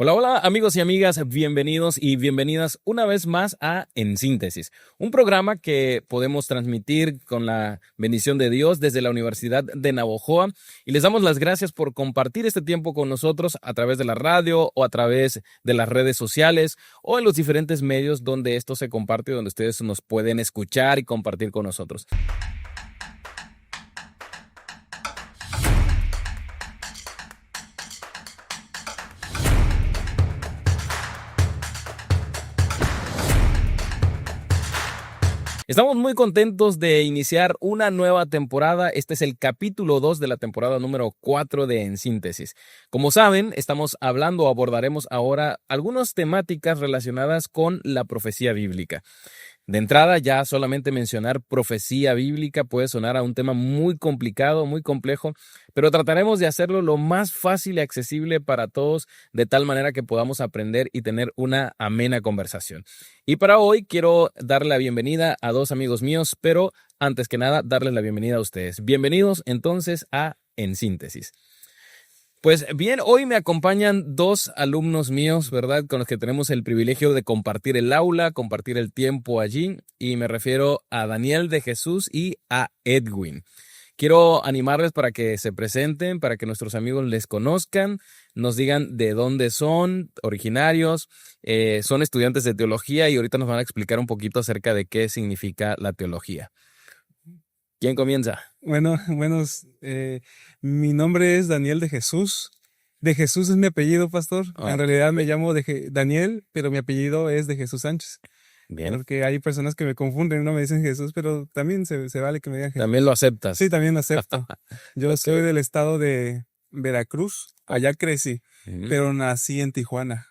Hola, hola amigos y amigas, bienvenidos y bienvenidas una vez más a En Síntesis, un programa que podemos transmitir con la bendición de Dios desde la Universidad de Navojoa, y les damos las gracias por compartir este tiempo con nosotros a través de la radio o a través de las redes sociales o en los diferentes medios donde esto se comparte, donde ustedes nos pueden escuchar y compartir con nosotros. Estamos muy contentos de iniciar una nueva temporada. Este es el capítulo 2 de la temporada número 4 de En Síntesis. Como saben, estamos hablando o abordaremos ahora algunas temáticas relacionadas con la profecía bíblica. De entrada, ya solamente mencionar profecía bíblica puede sonar a un tema muy complicado, muy complejo, pero trataremos de hacerlo lo más fácil y accesible para todos, de tal manera que podamos aprender y tener una amena conversación. Y para hoy quiero darle la bienvenida a dos amigos míos, pero antes que nada, darles la bienvenida a ustedes. Bienvenidos entonces a En Síntesis. Pues bien, hoy me acompañan dos alumnos míos, ¿verdad? Con los que tenemos el privilegio de compartir el aula, compartir el tiempo allí, y me refiero a Daniel de Jesús y a Edwin. Quiero animarles para que se presenten, para que nuestros amigos les conozcan, nos digan de dónde son, originarios, son estudiantes de teología y ahorita nos van a explicar un poquito acerca de qué significa la teología. ¿Quién comienza? Mi nombre es Daniel de Jesús. De Jesús es mi apellido, pastor. En realidad me llamo Daniel, pero mi apellido es de Jesús Sánchez. Bien. Porque hay personas que me confunden, no me dicen Jesús, pero también se vale que me digan Jesús. ¿También lo aceptas? Sí, también lo acepto. Yo soy del estado de Veracruz. Allá crecí, pero nací en Tijuana.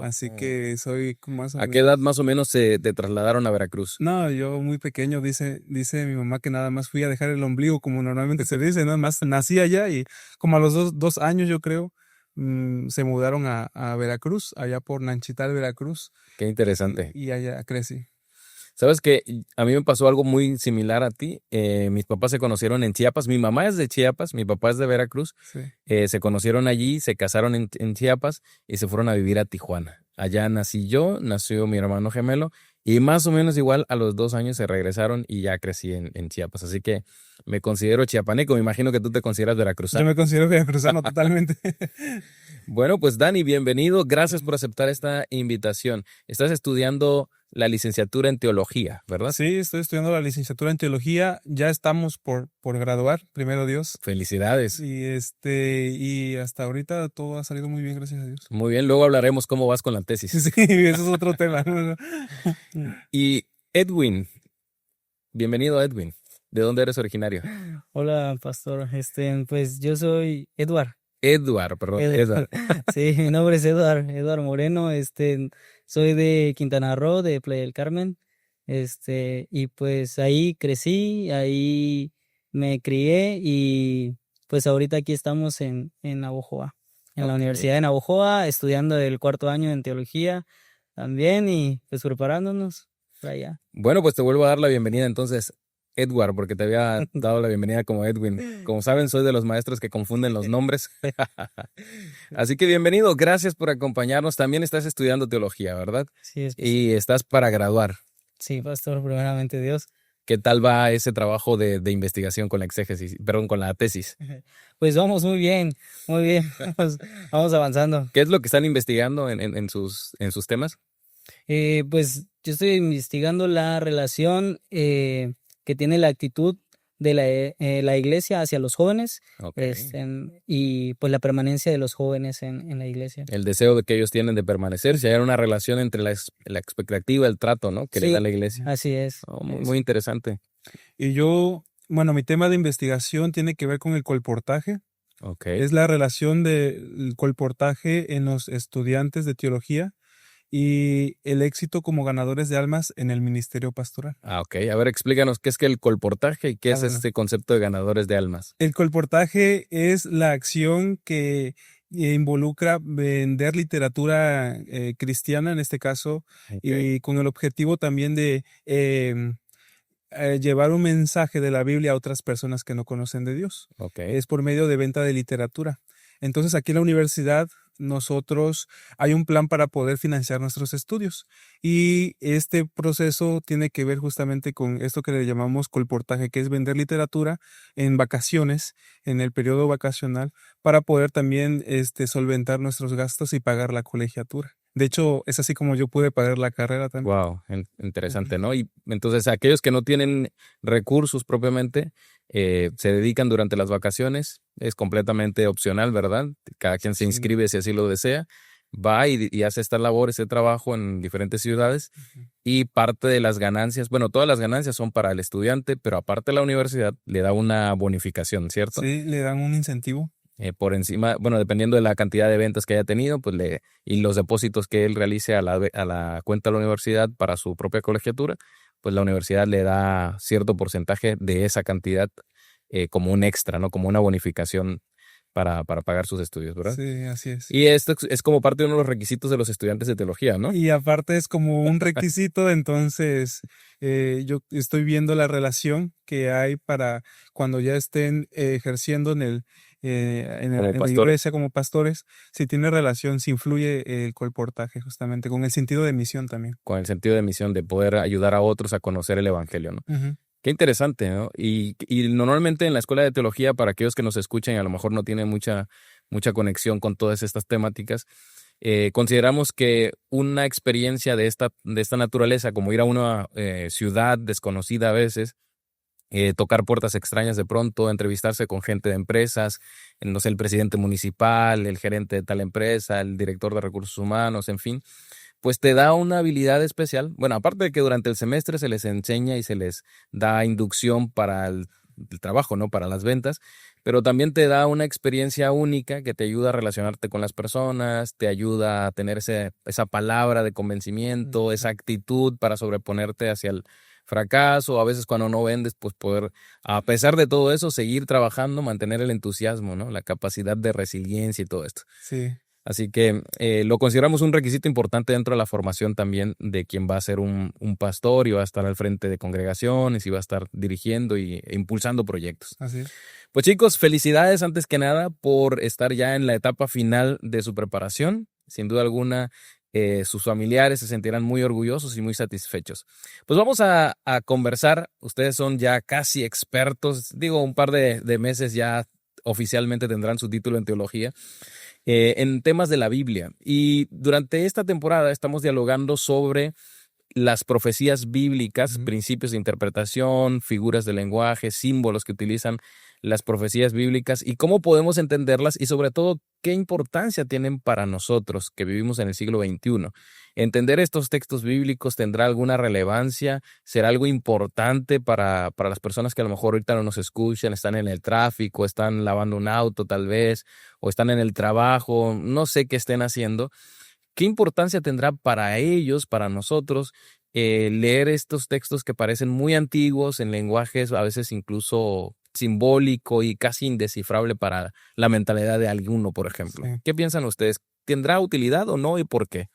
Así que soy más o menos. ¿A qué edad más o menos te trasladaron a Veracruz? No, yo muy pequeño, dice mi mamá que nada más fui a dejar el ombligo, como normalmente se dice, nada más nací allá y como a los dos años yo creo, se mudaron a Veracruz, allá por Nanchital, Veracruz. Qué interesante. Y allá crecí. ¿Sabes qué? A mí me pasó algo muy similar a ti. Mis papás se conocieron en Chiapas. Mi mamá es de Chiapas, mi papá es de Veracruz. Sí. Se conocieron allí, se casaron en Chiapas y se fueron a vivir a Tijuana. Allá nací yo, nació mi hermano gemelo y más o menos igual a los 2 años se regresaron y ya crecí en Chiapas. Así que me considero chiapaneco. Me imagino que tú te consideras veracruzano. Yo me considero veracruzano totalmente. Bueno, pues Dani, bienvenido. Gracias por aceptar esta invitación. Estás estudiando la licenciatura en teología, ¿verdad? Sí, estoy estudiando la licenciatura en teología. Ya estamos por graduar, primero Dios. Felicidades. Y hasta ahorita todo ha salido muy bien, gracias a Dios. Muy bien, luego hablaremos cómo vas con la tesis. Sí, ese es otro tema. Y Edwin, bienvenido Edwin. ¿De dónde eres originario? Hola, pastor. Pues yo soy Edward. Edward. Sí, mi nombre es Edward Moreno. Soy de Quintana Roo, de Playa del Carmen. Y pues ahí crecí, ahí me crié y pues ahorita aquí estamos en Navojoa, en la Universidad de Navojoa, estudiando el 4º año en teología también y pues preparándonos para allá. Bueno, pues te vuelvo a dar la bienvenida entonces, Edward, porque te había dado la bienvenida como Edwin. Como saben, soy de los maestros que confunden los nombres. Así que bienvenido, gracias por acompañarnos. También estás estudiando teología, ¿verdad? Sí, Y estás para graduar. Sí, pastor, primeramente Dios. ¿Qué tal va ese trabajo de investigación con la con la tesis? Pues vamos muy bien, vamos avanzando. ¿Qué es lo que están investigando en sus temas? Pues yo estoy investigando la relación que tiene la actitud de la iglesia hacia los jóvenes. Okay. Y pues la permanencia de los jóvenes en la iglesia. El deseo de que ellos tienen de permanecer, si hay una relación entre la expectativa, el trato, ¿no? Que le da la iglesia. Así es. Muy interesante. Y mi tema de investigación tiene que ver con el colportaje. Okay. Es la relación del colportaje en los estudiantes de teología y el éxito como ganadores de almas en el ministerio pastoral. Ok. A ver, explícanos qué es el colportaje y qué es este concepto de ganadores de almas. El colportaje es la acción que involucra vender literatura cristiana, en este caso, y con el objetivo también de llevar un mensaje de la Biblia a otras personas que no conocen de Dios. Okay. Es por medio de venta de literatura. Entonces, aquí en la universidad hay un plan para poder financiar nuestros estudios. Y este proceso tiene que ver justamente con esto que le llamamos colportaje, que es vender literatura en vacaciones, en el periodo vacacional, para poder también solventar nuestros gastos y pagar la colegiatura. De hecho, es así como yo pude pagar la carrera también. Wow, interesante, ¿no? Y entonces aquellos que no tienen recursos propiamente, se dedican durante las vacaciones, es completamente opcional, ¿verdad? Cada quien se Sí. inscribe si así lo desea, va y hace esta labor, ese trabajo en diferentes ciudades y parte de las ganancias, bueno, todas las ganancias son para el estudiante, pero aparte la universidad le da una bonificación, ¿cierto? Sí, le dan un incentivo. Por encima, bueno, dependiendo de la cantidad de ventas que haya tenido, pues y los depósitos que él realice a la cuenta de la universidad para su propia colegiatura, pues la universidad le da cierto porcentaje de esa cantidad como un extra, ¿no? Como una bonificación para pagar sus estudios, ¿verdad? Sí, así es. Y esto es como parte de uno de los requisitos de los estudiantes de teología, ¿no? Y aparte es como un requisito, entonces yo estoy viendo la relación que hay para cuando ya estén ejerciendo en Como la pastor. iglesia como pastores, si tiene relación, si influye el colportaje justamente, con el sentido de misión también. Con el sentido de misión de poder ayudar a otros a conocer el evangelio, ¿no? Ujú. Qué interesante, ¿no? Y normalmente en la escuela de teología, para aquellos que nos escuchan y a lo mejor no tienen mucha conexión con todas estas temáticas, consideramos que una experiencia de esta naturaleza, como ir a una ciudad desconocida a veces, tocar puertas extrañas de pronto, entrevistarse con gente de empresas, no sé, el presidente municipal, el gerente de tal empresa, el director de recursos humanos, en fin, pues te da una habilidad especial. Bueno, aparte de que durante el semestre se les enseña y se les da inducción para el trabajo, ¿no? Para las ventas, pero también te da una experiencia única que te ayuda a relacionarte con las personas, te ayuda a tener esa palabra de convencimiento, esa actitud para sobreponerte hacia el fracaso, a veces cuando no vendes, pues poder, a pesar de todo eso, seguir trabajando, mantener el entusiasmo, ¿no? La capacidad de resiliencia y todo esto. Sí. Así que lo consideramos un requisito importante dentro de la formación también de quien va a ser un pastor y va a estar al frente de congregaciones y va a estar dirigiendo e impulsando proyectos. Así es. Pues chicos, felicidades antes que nada por estar ya en la etapa final de su preparación. Sin duda alguna, sus familiares se sentirán muy orgullosos y muy satisfechos. Pues vamos a conversar. Ustedes son ya casi expertos. Digo, un par de meses ya oficialmente tendrán su título en teología. En temas de la Biblia. Y durante esta temporada estamos dialogando sobre las profecías bíblicas, principios de interpretación, figuras de lenguaje, símbolos que utilizan las profecías bíblicas y cómo podemos entenderlas y sobre todo qué importancia tienen para nosotros que vivimos en el siglo XXI. ¿Entender estos textos bíblicos tendrá alguna relevancia? ¿Será algo importante para las personas que a lo mejor ahorita no nos escuchan, están en el tráfico, están lavando un auto tal vez, o están en el trabajo, no sé qué estén haciendo? ¿Qué importancia tendrá para ellos, para nosotros, leer estos textos que parecen muy antiguos, en lenguajes a veces incluso simbólico y casi indescifrable para la mentalidad de alguno, por ejemplo? Sí. ¿Qué piensan ustedes? ¿Tendrá utilidad o no y por qué?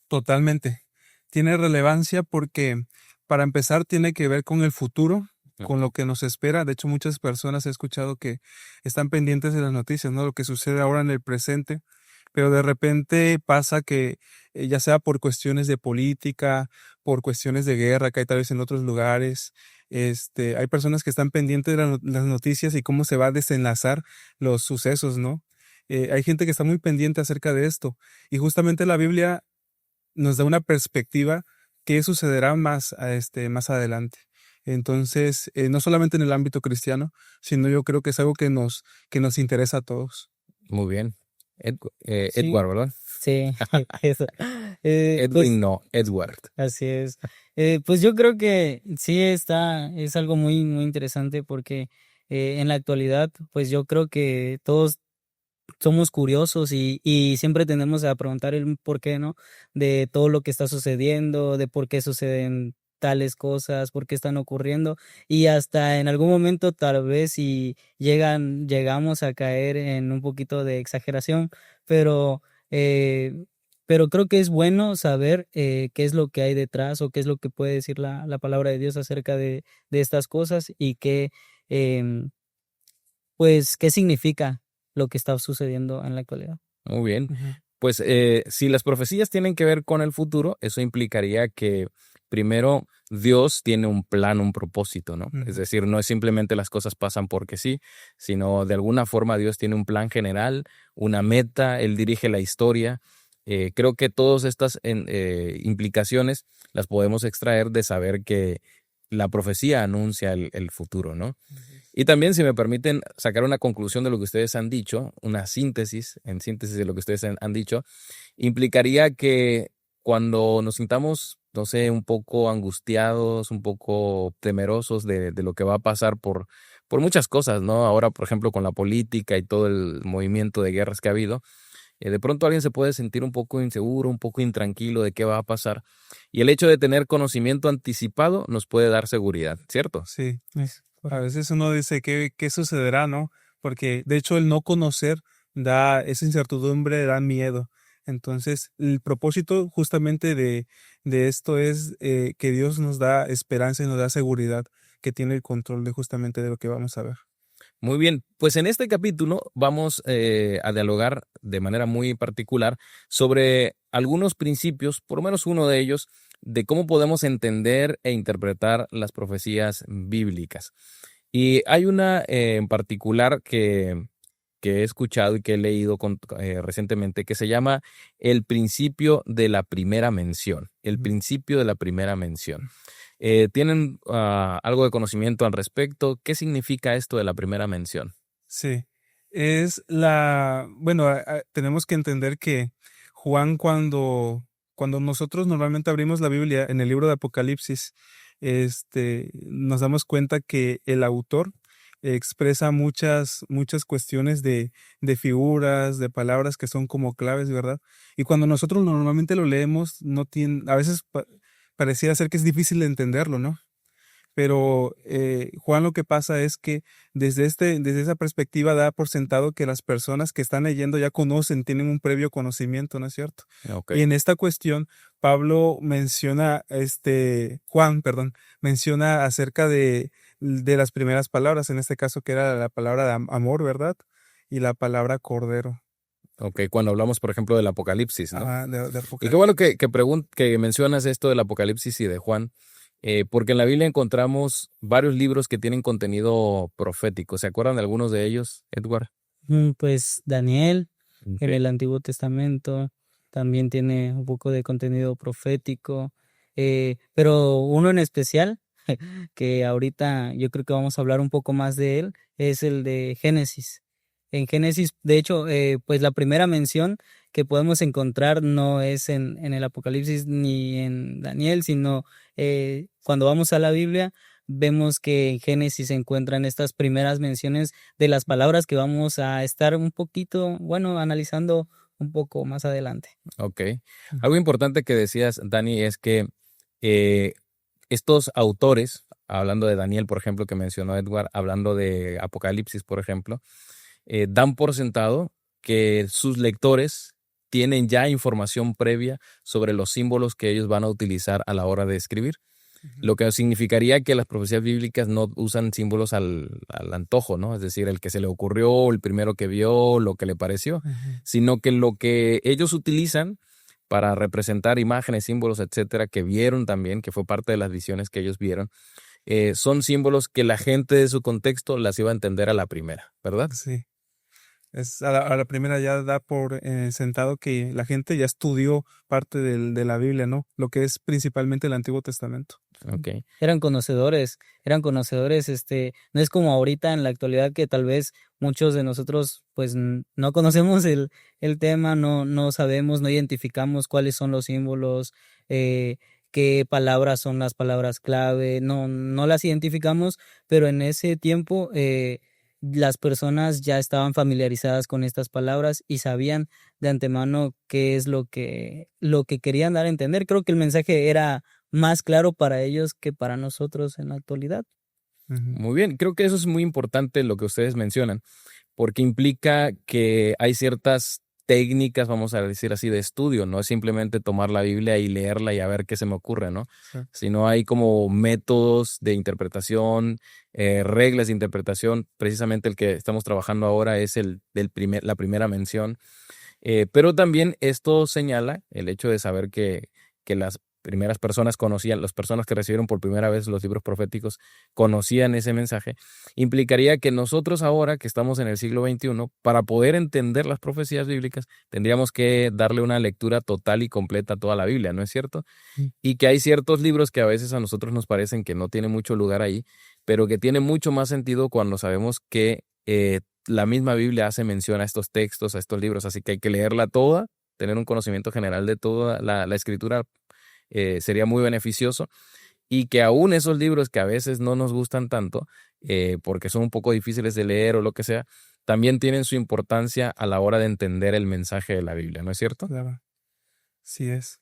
Totalmente. Tiene relevancia porque, para empezar, tiene que ver con el futuro, con lo que nos espera. De hecho, muchas personas he escuchado que están pendientes de las noticias, ¿no? Lo que sucede ahora en el presente, pero de repente pasa que, ya sea por cuestiones de política, por cuestiones de guerra que hay tal vez en otros lugares, hay personas que están pendientes de las noticias y cómo se va a desenlazar los sucesos, ¿no? Hay gente que está muy pendiente acerca de esto. Y justamente la Biblia nos da una perspectiva qué sucederá más adelante. Entonces, no solamente en el ámbito cristiano, sino yo creo que es algo que nos interesa a todos. Muy bien. Sí. Edward, ¿verdad? Sí, eso. Edwin, Pues no, Edward. así es. Pues yo creo que sí es algo muy, muy interesante porque en la actualidad, pues yo creo que todos somos curiosos y siempre tendemos a preguntar el por qué, ¿no? De todo lo que está sucediendo, de por qué suceden tales cosas, por qué están ocurriendo y hasta en algún momento tal vez si llegamos a caer en un poquito de exageración, pero eh, pero creo que es bueno saber qué es lo que hay detrás o qué es lo que puede decir la palabra de Dios acerca de estas cosas y qué, pues, qué significa lo que está sucediendo en la actualidad. Muy bien. Ujú. Pues si las profecías tienen que ver con el futuro, eso implicaría que primero Dios tiene un plan, un propósito, ¿no? Es Ujú. decir, no es simplemente las cosas pasan porque sí, sino de alguna forma Dios tiene un plan general, una meta, Él dirige la historia. Creo que todas estas implicaciones las podemos extraer de saber que la profecía anuncia el futuro, ¿no? Así es. Y también, si me permiten sacar una conclusión de lo que ustedes han dicho, una síntesis, en síntesis de lo que ustedes han dicho, implicaría que cuando nos sintamos, no sé, un poco angustiados, un poco temerosos de lo que va a pasar por muchas cosas, ¿no? Ahora, por ejemplo, con la política y todo el movimiento de guerras que ha habido, de pronto alguien se puede sentir un poco inseguro, un poco intranquilo de qué va a pasar. Y el hecho de tener conocimiento anticipado nos puede dar seguridad, ¿cierto? Sí. Es A correcto. veces uno dice qué sucederá, ¿no? Porque de hecho el no conocer da esa incertidumbre, da miedo. Entonces, el propósito justamente de esto es que Dios nos da esperanza y nos da seguridad, que tiene el control de justamente de lo que vamos a ver. Muy bien, pues en este capítulo vamos a dialogar de manera muy particular sobre algunos principios, por lo menos uno de ellos, de cómo podemos entender e interpretar las profecías bíblicas. Y hay una en particular que he escuchado y que he leído recientemente que se llama el principio de la primera mención. El Ujú. principio de la primera mención. ¿Tienen algo de conocimiento al respecto? ¿Qué significa esto de la primera mención? Sí, bueno, tenemos que entender que Juan cuando nosotros normalmente abrimos la Biblia en el libro de Apocalipsis, nos damos cuenta que el autor expresa muchas cuestiones de figuras, de palabras que son como claves, ¿verdad? Y cuando nosotros normalmente lo leemos, a veces pareciera ser que es difícil de entenderlo, ¿no? Pero Juan lo que pasa es que desde esa perspectiva da por sentado que las personas que están leyendo ya conocen, tienen un previo conocimiento, ¿no es cierto? Ok. Y en esta cuestión, Juan, perdón, menciona acerca de las primeras palabras, en este caso que era la palabra de amor, ¿verdad? Y la palabra cordero. Ok, cuando hablamos, por ejemplo, del Apocalipsis, ¿no? Ajá, de Y qué bueno Apocalipsis. que mencionas esto del Apocalipsis y de Juan, porque en la Biblia encontramos varios libros que tienen contenido profético. ¿Se acuerdan de algunos de ellos, Edward? Pues Daniel en Ok. el Antiguo Testamento también tiene un poco de contenido profético, pero uno en especial que ahorita yo creo que vamos a hablar un poco más de él es el de Génesis. En Génesis, de hecho, pues la primera mención que podemos encontrar no es en el Apocalipsis ni en Daniel, sino cuando vamos a la Biblia, vemos que en Génesis se encuentran estas primeras menciones de las palabras que vamos a estar un poquito, bueno, analizando un poco más adelante. Ok. Ujú. Algo importante que decías, Dani, es que eh, estos autores, hablando de Daniel, por ejemplo, que mencionó Edward, hablando de Apocalipsis, por ejemplo, dan por sentado que sus lectores tienen ya información previa sobre los símbolos que ellos van a utilizar a la hora de escribir, Ujú. lo que significaría que las profecías bíblicas no usan símbolos al antojo, ¿no? Es decir, el que se le ocurrió, el primero que vio, lo que le pareció, Ujú. sino que lo que ellos utilizan para representar imágenes, símbolos, etcétera, que vieron también, que fue parte de las visiones que ellos vieron, son símbolos que la gente de su contexto las iba a entender a la primera, ¿verdad? Sí. A la primera ya da por sentado que la gente ya estudió parte de la Biblia, ¿no? Lo que es principalmente el Antiguo Testamento. Ok. Eran conocedores, no es como ahorita en la actualidad que tal vez muchos de nosotros pues no conocemos el tema, no sabemos, no identificamos cuáles son los símbolos, qué palabras son las palabras clave, no las identificamos, pero en ese tiempo las personas ya estaban familiarizadas con estas palabras y sabían de antemano qué es lo que querían dar a entender. Creo que el mensaje era más claro para ellos que para nosotros en la actualidad. Ujú. Muy bien, creo que eso es muy importante lo que ustedes mencionan, porque implica que hay ciertas técnicas, vamos a decir así, de estudio, no es simplemente tomar la Biblia y leerla y a ver qué se me ocurre, ¿no? Exacto. Sino hay como métodos de interpretación, reglas de interpretación, precisamente el que estamos trabajando ahora es la primera mención, Pero también esto señala el hecho de saber que las primeras personas conocían, las personas que recibieron por primera vez los libros proféticos conocían ese mensaje, implicaría que nosotros ahora que estamos en el siglo XXI, para poder entender las profecías bíblicas, tendríamos que darle una lectura total y completa a toda la Biblia, ¿no es cierto? Mm. Y que hay ciertos libros que a veces a nosotros nos parecen que no tienen mucho lugar ahí, pero que tienen mucho más sentido cuando sabemos que la misma Biblia hace mención a estos textos, a estos libros, así que hay que leerla toda, tener un conocimiento general de toda la escritura sería muy beneficioso, y que aún esos libros que a veces no nos gustan tanto, porque son un poco difíciles de leer o lo que sea, también tienen su importancia a la hora de entender el mensaje de la Biblia, ¿no es cierto? Claro. Sí es.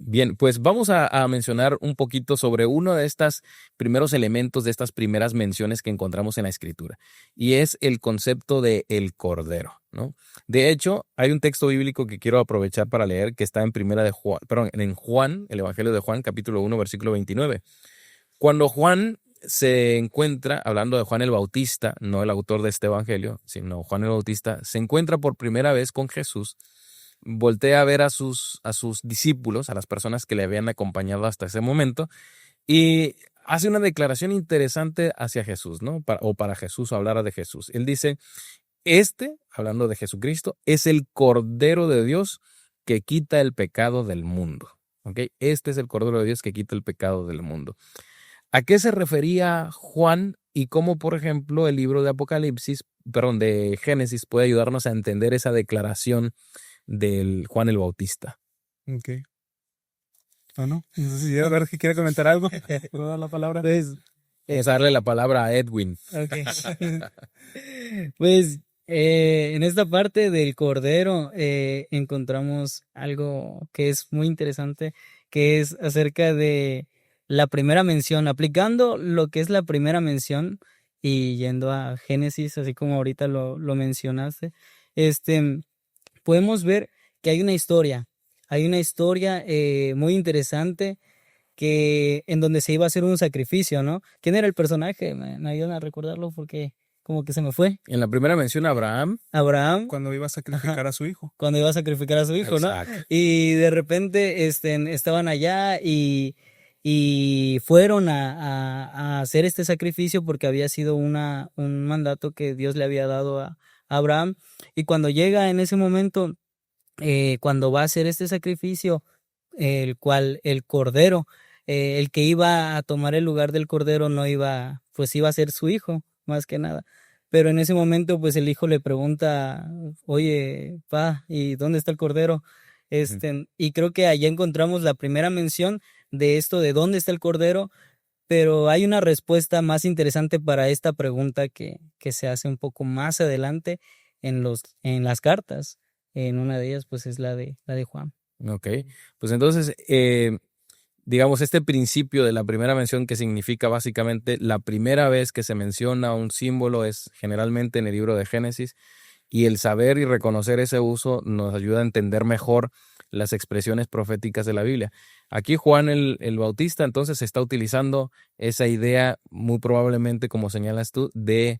Bien, pues vamos a mencionar un poquito sobre uno de estos primeros elementos, de estas primeras menciones que encontramos en la Escritura, y es el concepto de el Cordero, ¿no? De hecho, hay un texto bíblico que quiero aprovechar para leer que está en en Juan, el Evangelio de Juan, capítulo 1, versículo 29. Cuando Juan se encuentra, hablando de Juan el Bautista, no el autor de este Evangelio, sino Juan el Bautista, se encuentra por primera vez con Jesús, voltea a ver a sus discípulos, a las personas que le habían acompañado hasta ese momento, y hace una declaración interesante hacia Jesús, ¿no? Para Jesús, o hablar de Jesús. Él dice, hablando de Jesucristo, es el Cordero de Dios que quita el pecado del mundo. ¿Ok? Este es el Cordero de Dios que quita el pecado del mundo. ¿A qué se refería Juan y cómo, por ejemplo, el libro de Génesis puede ayudarnos a entender esa declaración del Juan el Bautista? Ok. ¿O no? No sé si a ver que quiere comentar algo. ¿Puedo dar la palabra? Pues, Es darle la palabra a Edwin. okay. Pues en esta parte del Cordero encontramos algo que es muy interesante, que es acerca de la primera mención, aplicando lo que es la primera mención y yendo a Génesis, así como ahorita lo mencionaste, podemos ver que hay una historia muy interesante que en donde se iba a hacer un sacrificio, ¿no? ¿Quién era el personaje? Me ayudan a recordarlo porque como que se me fue. En la primera mención, Abraham. Abraham, Cuando iba a sacrificar a su hijo. cuando iba a sacrificar a su hijo, ¿no? Exacto. Y de repente estaban allá y fueron a hacer este sacrificio porque había sido un mandato que Dios le había dado a Abraham. Y cuando llega en ese momento, cuando va a hacer este sacrificio, el cual el cordero, el que iba a tomar el lugar del cordero iba a ser su hijo, más que nada. Pero en ese momento, pues el hijo le pregunta, oye, pa, ¿y dónde está el cordero? Y creo que allá encontramos la primera mención de esto, de dónde está el cordero, pero hay una respuesta más interesante para esta pregunta que se hace un poco más adelante en las cartas. En una de ellas, pues es la de Juan. Ok, pues entonces, digamos, este principio de la primera mención, que significa básicamente la primera vez que se menciona un símbolo, es generalmente en el libro de Génesis, y el saber y reconocer ese uso nos ayuda a entender mejor las expresiones proféticas de la Biblia. Aquí Juan el Bautista entonces está utilizando esa idea, muy probablemente, como señalas tú, de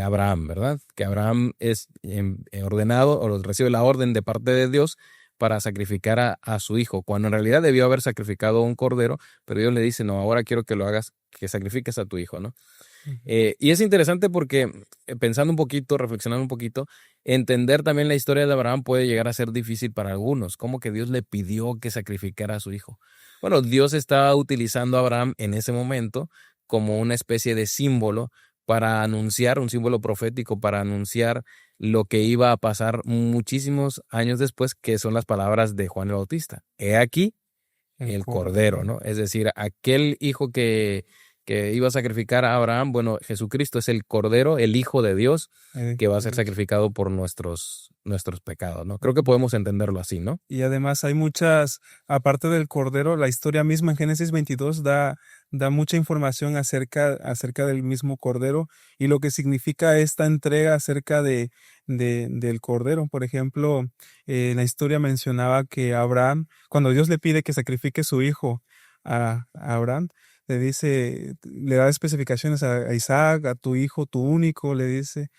Abraham, ¿verdad? Que Abraham es ordenado o recibe la orden de parte de Dios para sacrificar a su hijo, cuando en realidad debió haber sacrificado un cordero, pero Dios le dice, no, ahora quiero que lo hagas, que sacrifiques a tu hijo, ¿no? Y es interesante porque pensando un poquito, reflexionando un poquito, entender también la historia de Abraham puede llegar a ser difícil para algunos. ¿Cómo que Dios le pidió que sacrificara a su hijo? Bueno, Dios estaba utilizando a Abraham en ese momento como una especie de símbolo para anunciar, un símbolo profético para anunciar lo que iba a pasar muchísimos años después, que son las palabras de Juan el Bautista. He aquí el cordero, ¿no? Es decir, aquel hijo que iba a sacrificar a Abraham, bueno, Jesucristo es el cordero, el hijo de Dios, que va a ser sacrificado por nuestros pecados, ¿no? Creo que podemos entenderlo así, ¿no? Y además hay muchas, aparte del cordero, la historia misma en Génesis 22 da mucha información acerca del mismo cordero y lo que significa esta entrega acerca del cordero. Por ejemplo, la historia mencionaba que Abraham, cuando Dios le pide que sacrifique su hijo a Abraham, le da especificaciones a Isaac, a tu hijo, tu único, le dice,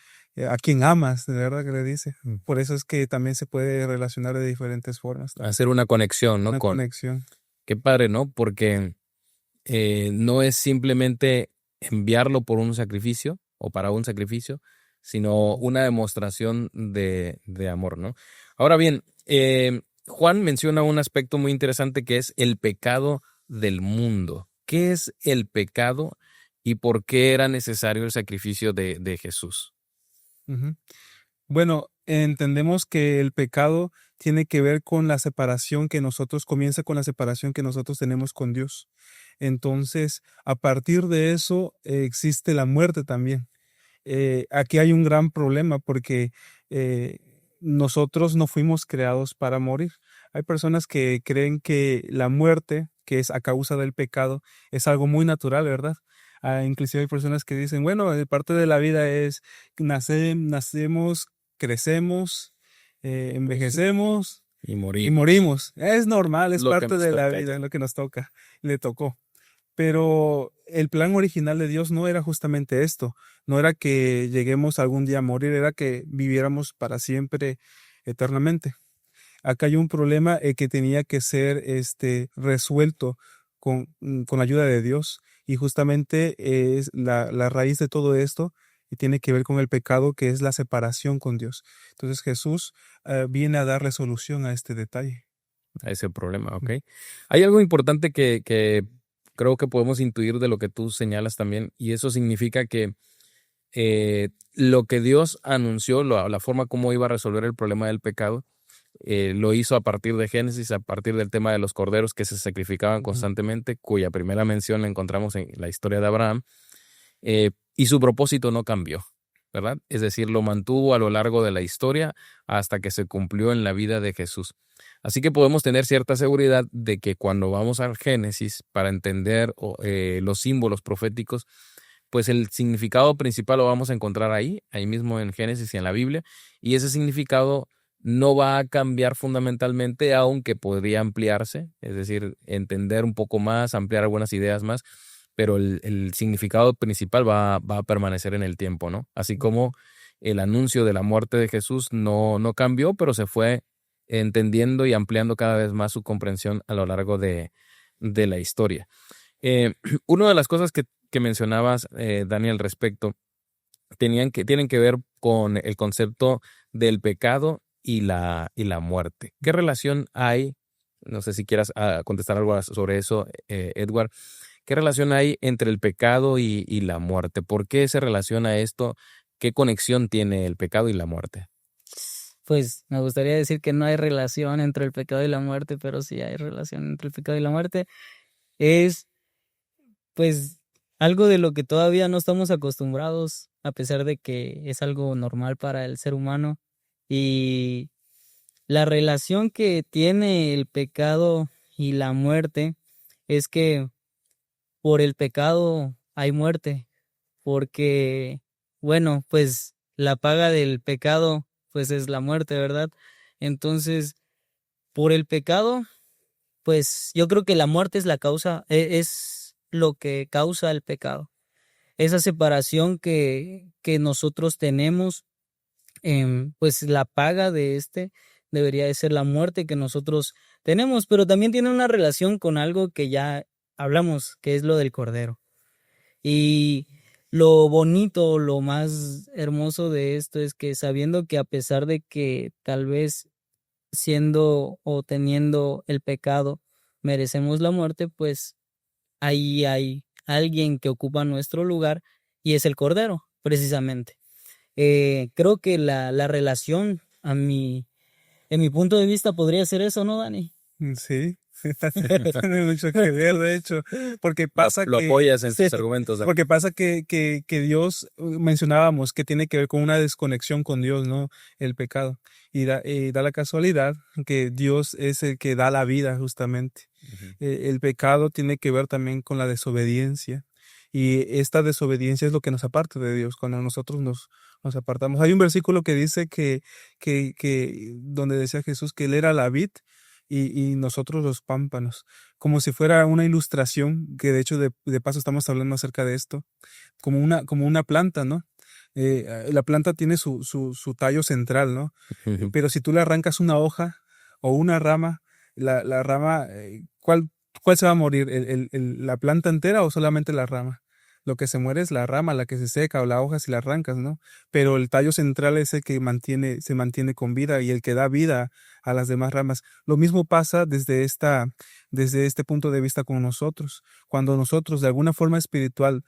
a quien amas, de verdad que le dice. Mm. Por eso es que también se puede relacionar de diferentes formas. Hacer una conexión, ¿no? Una conexión. Qué padre, ¿no? Porque no es simplemente enviarlo por un sacrificio o para un sacrificio, sino una demostración de amor, ¿no? Ahora bien, Juan menciona un aspecto muy interesante que es el pecado del mundo. ¿Qué es el pecado y por qué era necesario el sacrificio de Jesús? Ujú. Bueno, entendemos que el pecado tiene que ver con la separación que nosotros, comienza con la separación que nosotros tenemos con Dios. Entonces, a partir de eso existe la muerte también. Aquí hay un gran problema porque eh, nosotros no fuimos creados para morir. Hay personas que creen que la muerte, que es a causa del pecado, es algo muy natural, ¿verdad? Inclusive hay personas que dicen, bueno, parte de la vida es nacemos, crecemos, envejecemos Y y morir. morimos. Es normal, es Lo que parte nos de la toca. vida, es lo que nos toca, le tocó. Pero el plan original de Dios no era justamente esto, no era que lleguemos algún día a morir, era que viviéramos para siempre, eternamente. Acá hay un problema que tenía que ser resuelto con la ayuda de Dios, y justamente es la raíz de todo esto y tiene que ver con el pecado, que es la separación con Dios. Entonces Jesús viene a darle solución a este detalle. A ese problema, ¿ok? Hay algo importante que creo que podemos intuir de lo que tú señalas también, y eso significa que lo que Dios anunció, la forma como iba a resolver el problema del pecado, lo hizo a partir de Génesis, a partir del tema de los corderos que se sacrificaban constantemente, cuya primera mención la encontramos en la historia de Abraham, y su propósito no cambió, ¿verdad? Es decir, lo mantuvo a lo largo de la historia hasta que se cumplió en la vida de Jesús. Así que podemos tener cierta seguridad de que cuando vamos al Génesis para entender los símbolos proféticos, pues el significado principal lo vamos a encontrar ahí mismo en Génesis y en la Biblia, y ese significado no va a cambiar fundamentalmente, aunque podría ampliarse, es decir, entender un poco más, ampliar algunas ideas más, pero el significado principal va a permanecer en el tiempo, ¿no? Así como el anuncio de la muerte de Jesús no cambió, pero se fue entendiendo y ampliando cada vez más su comprensión a lo largo de la historia. Una de las cosas que mencionabas, Dani, al respecto, tienen que ver con el concepto del pecado y la muerte. ¿Qué relación hay? No sé si quieras contestar algo sobre eso, Edward. ¿Qué relación hay entre el pecado y la muerte? ¿Por qué se relaciona esto? ¿Qué conexión tiene el pecado y la muerte? Pues me gustaría decir que no hay relación entre el pecado y la muerte, pero sí hay relación entre el pecado y la muerte. Es, pues, algo de lo que todavía no estamos acostumbrados, a pesar de que es algo normal para el ser humano. Y la relación que tiene el pecado y la muerte es que por el pecado hay muerte, porque, bueno, pues la paga del pecado, pues es la muerte, ¿verdad? Entonces, por el pecado, pues yo creo que la muerte es la causa, es lo que causa el pecado. Esa separación que nosotros tenemos, pues la paga de debería de ser la muerte que nosotros tenemos, pero también tiene una relación con algo que ya hablamos, que es lo del cordero. Y lo bonito, lo más hermoso de esto es que sabiendo que a pesar de que tal vez siendo o teniendo el pecado merecemos la muerte, pues ahí hay alguien que ocupa nuestro lugar y es el cordero, precisamente. Creo que la relación en mi punto de vista podría ser eso, ¿no, Dani? Sí, tiene mucho que ver, de hecho, porque pasa Lo que apoyas en tus Sí. argumentos. porque pasa que Dios, mencionábamos que tiene que ver con una desconexión con Dios, ¿no? El pecado. Y da la casualidad que Dios es el que da la vida, justamente. Ujú. El pecado tiene que ver también con la desobediencia. Y esta desobediencia es lo que nos aparta de Dios, cuando nosotros nos apartamos. Hay un versículo que dice donde decía Jesús que Él era la vid y nosotros los pámpanos, como si fuera una ilustración, que de hecho de paso estamos hablando acerca de esto, como una planta, ¿no? La planta tiene su tallo central, ¿no? Pero si tú le arrancas una hoja o una rama, la rama, ¿cuál se va a morir? ¿La planta entera o solamente la rama? Lo que se muere es la rama, la que se seca, o la hoja si la arrancas, ¿no? Pero el tallo central es el que se mantiene con vida y el que da vida a las demás ramas. Lo mismo pasa desde este punto de vista con nosotros. Cuando nosotros de alguna forma espiritual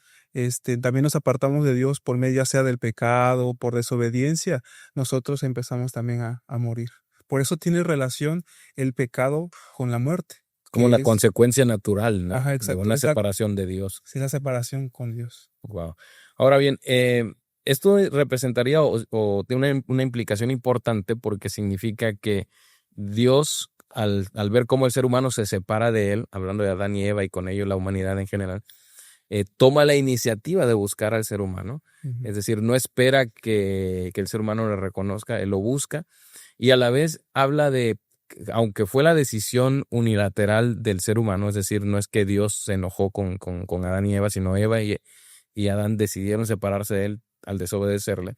también nos apartamos de Dios por medio ya sea del pecado o por desobediencia, nosotros empezamos también a morir. Por eso tiene relación el pecado con la muerte. Como la consecuencia natural, ¿no? Ajá, De exacto, una exacto. separación de Dios. Sí, la separación con Dios. Wow. Ahora bien, esto representaría o tiene una implicación importante porque significa que Dios, al ver cómo el ser humano se separa de él, hablando de Adán y Eva y con ello la humanidad en general, toma la iniciativa de buscar al ser humano. Ujú. Es decir, no espera que el ser humano le reconozca, él lo busca y a la vez habla de, aunque fue la decisión unilateral del ser humano, es decir, no es que Dios se enojó con Adán y Eva, sino Eva y Adán decidieron separarse de él al desobedecerle.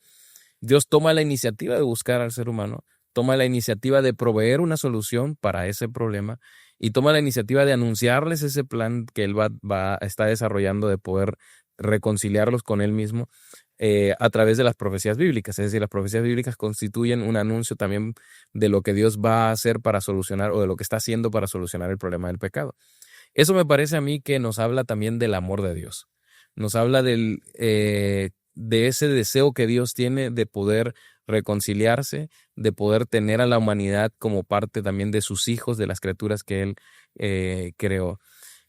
Dios toma la iniciativa de buscar al ser humano, toma la iniciativa de proveer una solución para ese problema y toma la iniciativa de anunciarles ese plan que él está desarrollando de poder reconciliarlos con él mismo a través de las profecías bíblicas. Es decir, las profecías bíblicas constituyen un anuncio también de lo que Dios va a hacer para solucionar o de lo que está haciendo para solucionar el problema del pecado. Eso me parece a mí que nos habla también del amor de Dios. Nos habla de ese deseo que Dios tiene de poder reconciliarse, de poder tener a la humanidad como parte también de sus hijos, de las criaturas que Él creó.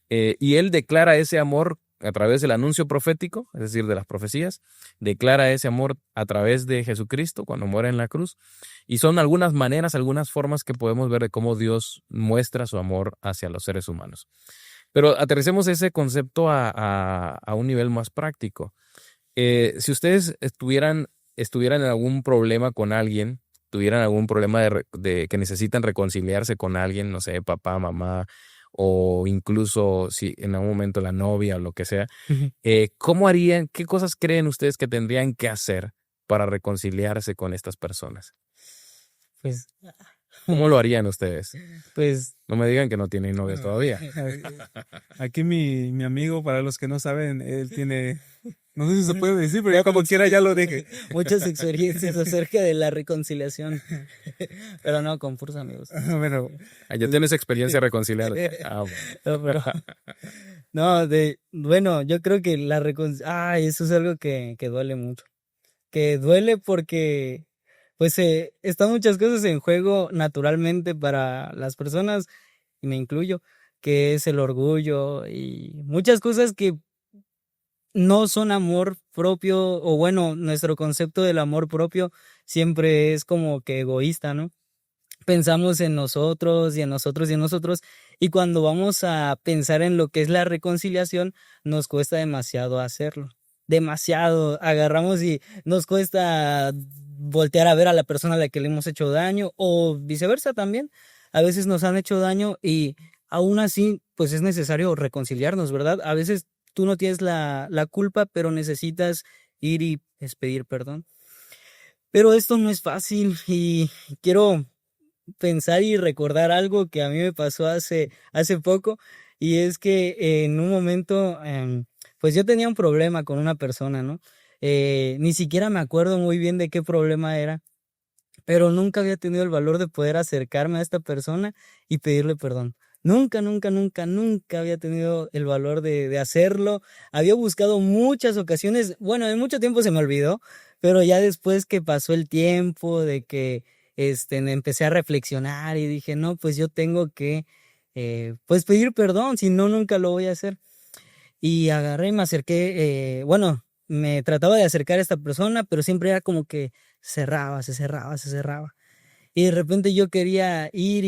Y Él declara ese amor a través del anuncio profético, es decir, de las profecías, declara ese amor a través de Jesucristo cuando muere en la cruz. Y son algunas maneras, algunas formas que podemos ver de cómo Dios muestra su amor hacia los seres humanos. Pero aterricemos ese concepto a un nivel más práctico. Si ustedes estuvieran en algún problema con alguien, tuvieran algún problema de que necesitan reconciliarse con alguien, no sé, papá, mamá, o incluso si en algún momento la novia o lo que sea, ¿cómo harían, qué cosas creen ustedes que tendrían que hacer para reconciliarse con estas personas? Pues, ¿Cómo lo harían ustedes? pues, No me digan que no tienen novias todavía. Aquí mi amigo, para los que no saben, él tiene, no sé si se puede decir, pero ya como quiera ya lo dije. muchas experiencias acerca de la reconciliación. Pero no, con puros amigos. Bueno, Ya tienes experiencia reconciliar. Ah, bueno. No, pero, bueno, yo creo que eso es algo que duele mucho. Que duele porque, pues, están muchas cosas en juego naturalmente para las personas, y me incluyo, que es el orgullo y muchas cosas que no son amor propio, o bueno, nuestro concepto del amor propio siempre es como que egoísta, ¿no? Pensamos en nosotros y en nosotros y en nosotros, y cuando vamos a pensar en lo que es la reconciliación, nos cuesta demasiado hacerlo. Demasiado. Agarramos y nos cuesta voltear a ver a la persona a la que le hemos hecho daño, o viceversa también. A veces nos han hecho daño y aún así, pues es necesario reconciliarnos, ¿verdad? A veces tú no tienes la culpa, pero necesitas ir y pedir perdón. Pero esto no es fácil y quiero pensar y recordar algo que a mí me pasó hace poco, y es que en un momento, pues yo tenía un problema con una persona, ¿no? Ni siquiera me acuerdo muy bien de qué problema era, pero nunca había tenido el valor de poder acercarme a esta persona y pedirle perdón. Nunca, nunca, nunca, nunca había tenido el valor de hacerlo. Había buscado muchas ocasiones, bueno, en mucho tiempo se me olvidó, pero ya después que pasó el tiempo, de que empecé a reflexionar y dije, no, pues yo tengo que pues pedir perdón, si no, nunca lo voy a hacer. Y agarré y me acerqué, bueno, me trataba de acercar a esta persona, pero siempre era como que se cerraba. Y de repente yo quería ir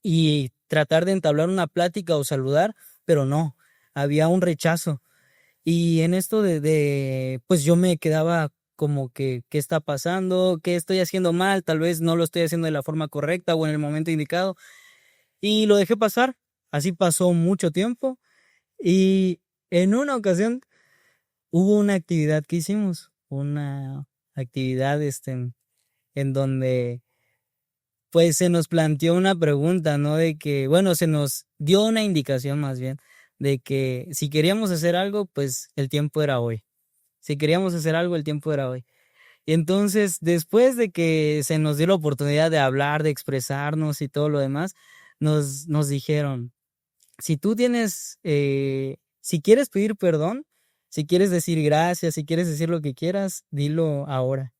y tratar de entablar una plática o saludar, pero no, había un rechazo. Y en esto pues yo me quedaba como que, ¿qué está pasando? ¿Qué estoy haciendo mal? Tal vez no lo estoy haciendo de la forma correcta o en el momento indicado. Y lo dejé pasar. Así pasó mucho tiempo. Y en una ocasión hubo una actividad que hicimos, una actividad en donde pues se nos planteó una pregunta, ¿no? De que, bueno, se nos dio una indicación más bien de que si queríamos hacer algo, pues el tiempo era hoy. Si queríamos hacer algo, el tiempo era hoy. Y entonces, después de que se nos dio la oportunidad de hablar, de expresarnos y todo lo demás, nos dijeron, si tú tienes, si quieres pedir perdón, si quieres decir gracias, si quieres decir lo que quieras, dilo ahora.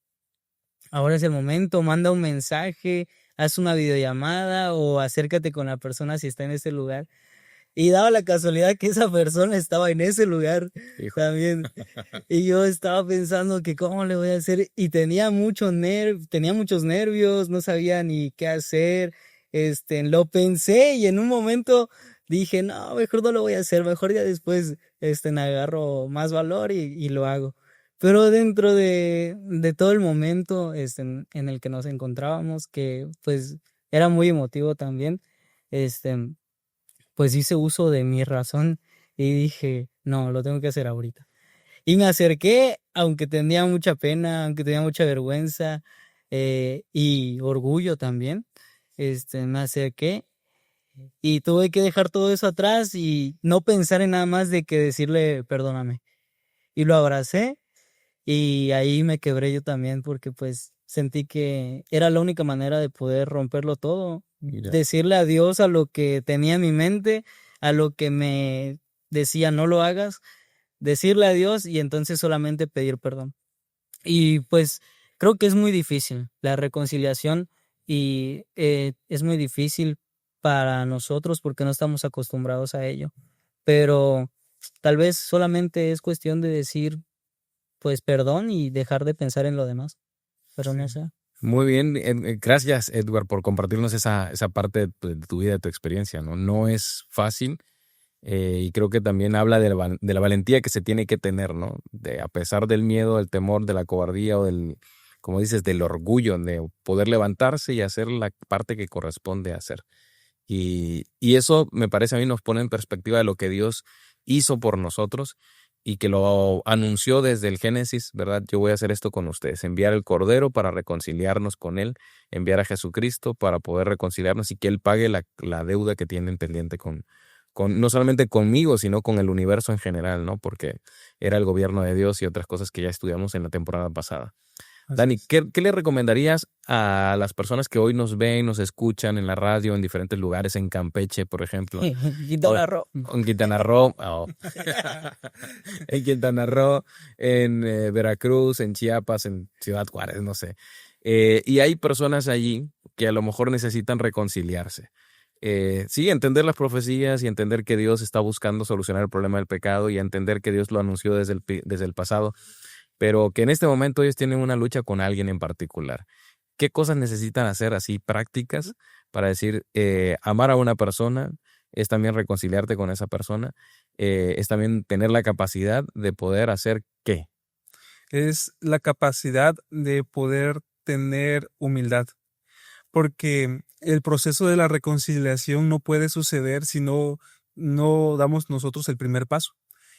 Ahora es el momento, manda un mensaje, haz una videollamada o acércate con la persona si está en ese lugar. Y daba la casualidad que esa persona estaba en ese lugar Hijo. también. Y yo estaba pensando que cómo le voy a hacer. Y tenía tenía muchos nervios, no sabía ni qué hacer. Lo pensé y en un momento dije, no, mejor no lo voy a hacer, mejor ya después agarro más valor y lo hago. Pero dentro de todo el momento en el que nos encontrábamos, que pues era muy emotivo también, pues hice uso de mi razón y dije, no, lo tengo que hacer ahorita. Y me acerqué, aunque tenía mucha pena, aunque tenía mucha vergüenza y orgullo también, me acerqué y tuve que dejar todo eso atrás y no pensar en nada más de que decirle perdóname. Y lo abracé y ahí me quebré yo también porque pues sentí que era la única manera de poder romperlo todo. Mira. Decirle adiós a lo que tenía en mi mente, a lo que me decía no lo hagas, decirle adiós y entonces solamente pedir perdón. Y pues creo que es muy difícil la reconciliación y es muy difícil para nosotros porque no estamos acostumbrados a ello. Pero tal vez solamente es cuestión de decir pues perdón y dejar de pensar en lo demás. Pero no sé. Muy bien, gracias Edward por compartirnos esa parte de tu vida, de tu experiencia, ¿no? No es fácil y creo que también habla de la valentía que se tiene que tener, ¿no? A pesar del miedo, del temor, de la cobardía o como dices, del orgullo, de poder levantarse y hacer la parte que corresponde hacer. Y eso me parece a mí nos pone en perspectiva de lo que Dios hizo por nosotros y que lo anunció desde el Génesis, ¿verdad? Yo voy a hacer esto con ustedes, enviar el Cordero para reconciliarnos con Él, enviar a Jesucristo para poder reconciliarnos y que Él pague la deuda que tienen pendiente con no solamente conmigo, sino con el universo en general, ¿no? Porque era el gobierno de Dios y otras cosas que ya estudiamos en la temporada pasada. Dani, ¿qué le recomendarías a las personas que hoy nos ven, nos escuchan en la radio, en diferentes lugares, en Campeche, por ejemplo? Quintana Roo. En Quintana Roo, en Quintana Roo, en Veracruz, en Chiapas, en Ciudad Juárez, no sé. Y hay personas allí que a lo mejor necesitan reconciliarse. Sí, entender las profecías y entender que Dios está buscando solucionar el problema del pecado y entender que Dios lo anunció desde el pasado, pero que en este momento ellos tienen una lucha con alguien en particular. ¿Qué cosas necesitan hacer así prácticas para decir, amar a una persona es también reconciliarte con esa persona, es también tener la capacidad de poder hacer qué? Es la capacidad de poder tener humildad, porque el proceso de la reconciliación no puede suceder si no damos nosotros el primer paso.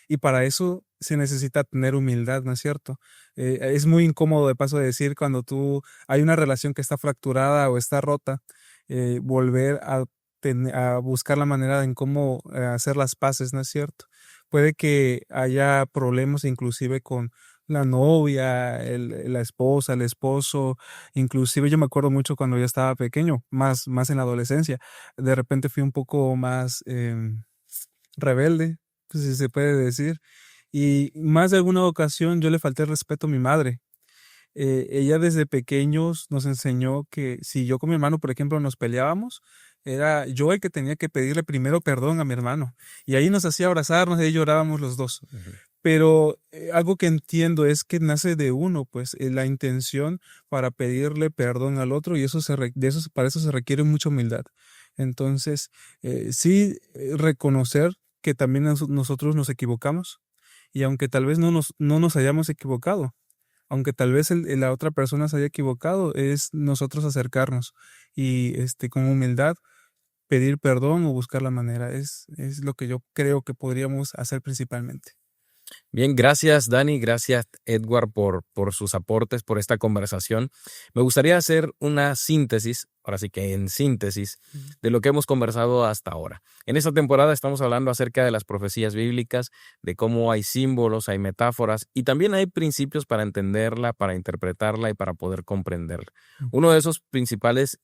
Y para eso se necesita tener humildad, ¿no es cierto? Es muy incómodo de paso de decir cuando hay una relación que está fracturada o está rota, volver a buscar la manera en cómo hacer las paces, ¿no es cierto? Puede que haya problemas inclusive con la novia, la esposa, el esposo. Inclusive yo me acuerdo mucho cuando yo estaba pequeño, más en la adolescencia. De repente fui un poco más rebelde, pues, si se puede decir. Y más de alguna ocasión yo le falté el respeto a mi madre. Ella desde pequeños nos enseñó que si yo con mi hermano, por ejemplo, nos peleábamos, era yo el que tenía que pedirle primero perdón a mi hermano. Y ahí nos hacía abrazarnos y ahí llorábamos los dos. Uh-huh. Pero algo que entiendo es que nace de uno, pues la intención para pedirle perdón al otro y para eso se requiere mucha humildad. Entonces, sí, reconocer que también nosotros nos equivocamos y aunque tal vez no nos hayamos equivocado, aunque tal vez la otra persona se haya equivocado, es nosotros acercarnos y con humildad pedir perdón o buscar la manera. Es lo que yo creo que podríamos hacer principalmente. Bien, gracias Dani, gracias Edward por sus aportes, por esta conversación. Me gustaría hacer una síntesis, ahora sí que en síntesis, de lo que hemos conversado hasta ahora. En esta temporada estamos hablando acerca de las profecías bíblicas, de cómo hay símbolos, hay metáforas y también hay principios para entenderla, para interpretarla y para poder comprenderla. Uno de esos principales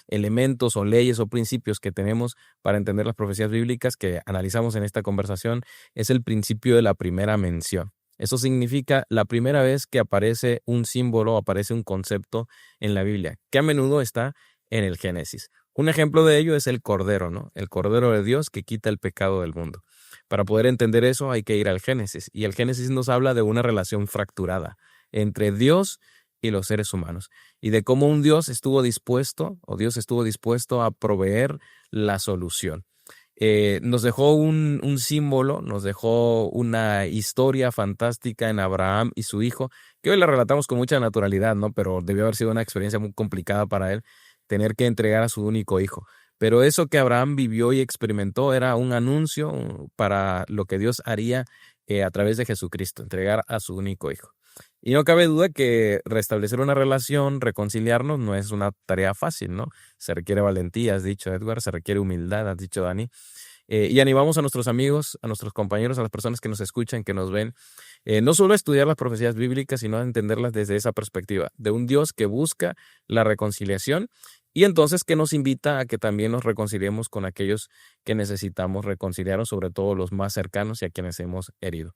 elementos o leyes o principios que tenemos para entender las profecías bíblicas que analizamos en esta conversación es el principio de la primera mención. Eso significa la primera vez que aparece un símbolo, aparece un concepto en la Biblia, que a menudo está en el Génesis. Un ejemplo de ello es el Cordero, ¿no? El Cordero de Dios que quita el pecado del mundo. Para poder entender eso hay que ir al Génesis, y el Génesis nos habla de una relación fracturada entre Dios y los seres humanos, y de cómo un Dios estuvo dispuesto, o Dios estuvo dispuesto a proveer la solución. Nos dejó un símbolo, nos dejó una historia fantástica en Abraham y su hijo, que hoy la relatamos con mucha naturalidad, ¿no? Pero debió haber sido una experiencia muy complicada para él, tener que entregar a su único hijo. Pero eso que Abraham vivió y experimentó era un anuncio para lo que Dios haría a través de Jesucristo, entregar a su único hijo. Y no cabe duda que restablecer una relación, reconciliarnos, no es una tarea fácil, ¿no? Se requiere valentía, has dicho Edward, se requiere humildad, has dicho Dani. Y animamos a nuestros amigos, a nuestros compañeros, a las personas que nos escuchan, que nos ven, no solo a estudiar las profecías bíblicas, sino a entenderlas desde esa perspectiva, de un Dios que busca la reconciliación y entonces que nos invita a que también nos reconciliemos con aquellos que necesitamos reconciliarnos, sobre todo los más cercanos y a quienes hemos herido.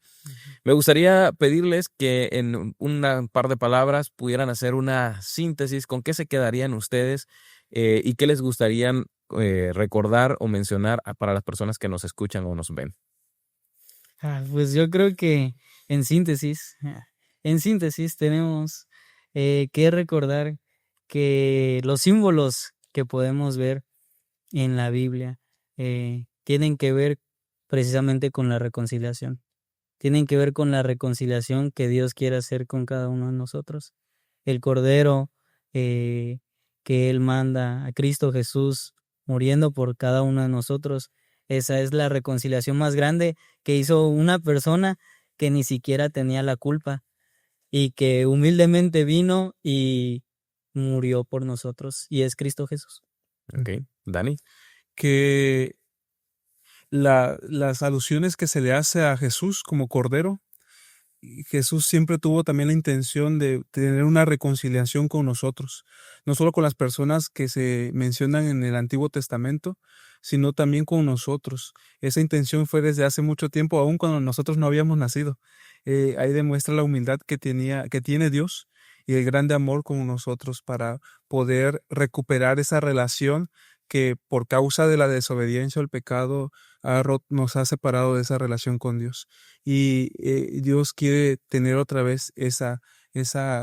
Me gustaría pedirles que en un par de palabras pudieran hacer una síntesis con qué se quedarían ustedes y qué les gustaría recordar o mencionar para las personas que nos escuchan o nos ven. Pues yo creo que en síntesis tenemos que recordar que los símbolos que podemos ver en la Biblia tienen que ver precisamente con la reconciliación. Tienen que ver con la reconciliación que Dios quiere hacer con cada uno de nosotros. El Cordero que Él manda, a Cristo Jesús muriendo por cada uno de nosotros, esa es la reconciliación más grande que hizo una persona que ni siquiera tenía la culpa y que humildemente vino y murió por nosotros, y es Cristo Jesús. Ok, Dani. Que las alusiones que se le hace a Jesús como Cordero, Jesús siempre tuvo también la intención de tener una reconciliación con nosotros, no solo con las personas que se mencionan en el Antiguo Testamento, sino también con nosotros. Esa intención fue desde hace mucho tiempo, aun cuando nosotros no habíamos nacido. Ahí demuestra la humildad que tiene Dios y el grande amor con nosotros para poder recuperar esa relación que por causa de la desobediencia o el pecado nos ha separado de esa relación con Dios. Y Dios quiere tener otra vez esa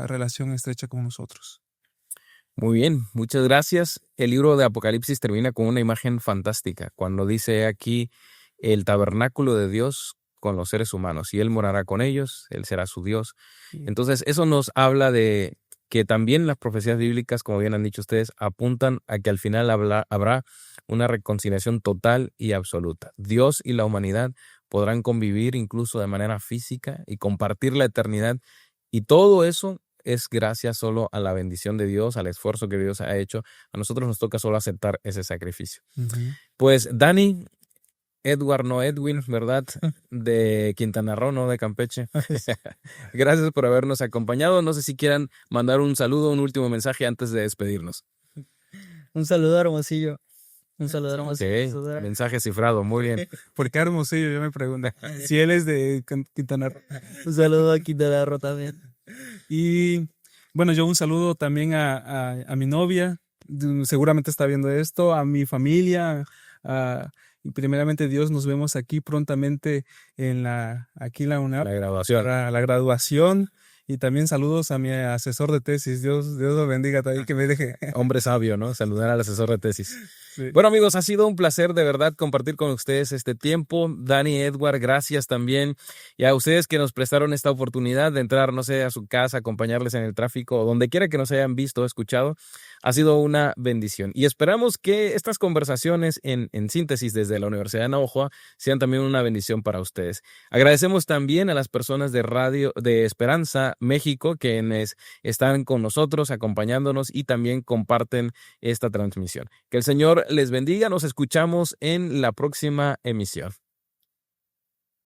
relación estrecha con nosotros. Muy bien, muchas gracias. El libro de Apocalipsis termina con una imagen fantástica, cuando dice aquí el tabernáculo de Dios con los seres humanos, y Él morará con ellos, Él será su Dios. Entonces, eso nos habla de que también las profecías bíblicas, como bien han dicho ustedes, apuntan a que al final habrá una reconciliación total y absoluta. Dios y la humanidad podrán convivir incluso de manera física y compartir la eternidad, y todo eso es gracias solo a la bendición de Dios, al esfuerzo que Dios ha hecho. A nosotros nos toca solo aceptar ese sacrificio. Uh-huh. Pues Dani, Edward, no Edwin, ¿verdad? De Quintana Roo, no de Campeche. Gracias por habernos acompañado. No sé si quieran mandar un saludo, un último mensaje antes de despedirnos. Un saludo, Hermosillo. Un saludo, Hermosillo. Okay. Mensaje cifrado, muy bien. ¿Por qué Hermosillo? Yo me pregunto. Si él es de Quintana Roo. Un saludo a Quintana Roo también. Y bueno, yo un saludo también a mi novia, seguramente está viendo esto, a mi familia, y primeramente Dios, nos vemos aquí prontamente aquí en la UNAP. La graduación. Para la graduación. Y también saludos a mi asesor de tesis. Dios lo bendiga también, que me deje. Hombre sabio, ¿no? Saludar al asesor de tesis. Sí. Bueno, amigos, ha sido un placer de verdad compartir con ustedes este tiempo. Dani, Edward, gracias también. Y a ustedes que nos prestaron esta oportunidad de entrar, no sé, a su casa, acompañarles en el tráfico o donde quiera que nos hayan visto o escuchado. Ha sido una bendición. Y esperamos que estas conversaciones en síntesis desde la Universidad de Navojoa sean también una bendición para ustedes. Agradecemos también a las personas de Radio de Esperanza México, quienes están con nosotros, acompañándonos y también comparten esta transmisión. Que el Señor les bendiga. Nos escuchamos en la próxima emisión.